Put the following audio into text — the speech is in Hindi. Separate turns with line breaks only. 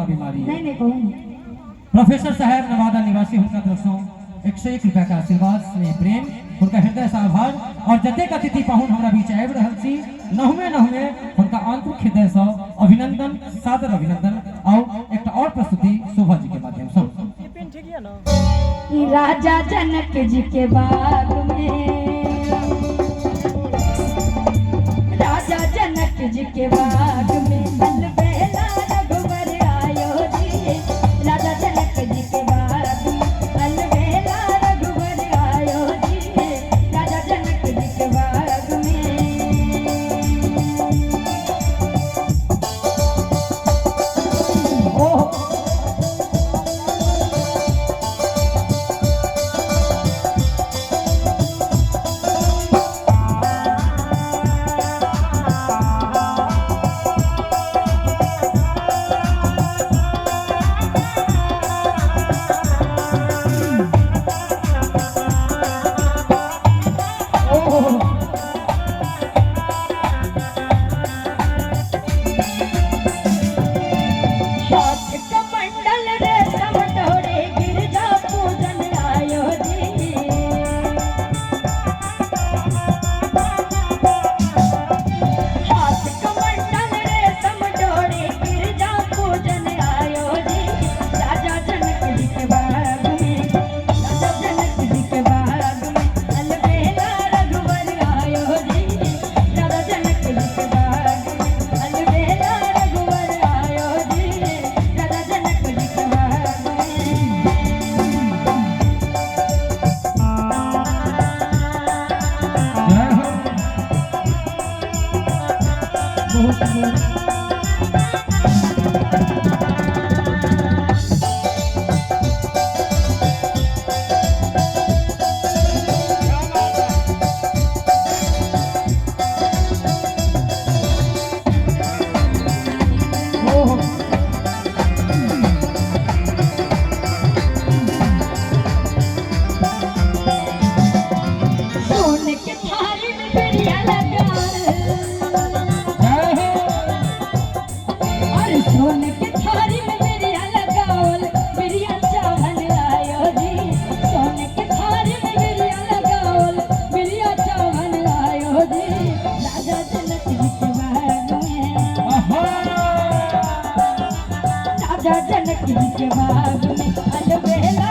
बीमारी है।
नहीं कहूँ।
प्रोफेसर साहब नवादा निवासी उनका दोस्तों 101 रुपया का आशीर्वाद स्नेह प्रेम उनका हृदय से आभार और जतेक अतिथि पाहुन हमरा बीच आबि रहल छी नहुमे उनका आंतरिक हृदय से अभिनंदन सादर अभिनंदन और एक और प्रस्तुति शोभा जी के माध्यम से।
राजा जनक जी के बाग में, राजा जनक जी के बाग में अलबेला रघुवर आयो जी। राजा जनक जी के बाग में अलबेला रघुवर आयो जी। राजा जनक जी के बाग में ओ सोने के थारी में बिरिया लगावल बिरिया चावल आयो जी। सोने के थारी में बिरिया लगावल बिरिया चावल आयो जी। राजा जनक जी के बाग में, राजा जनक जी के बाग में अलबेला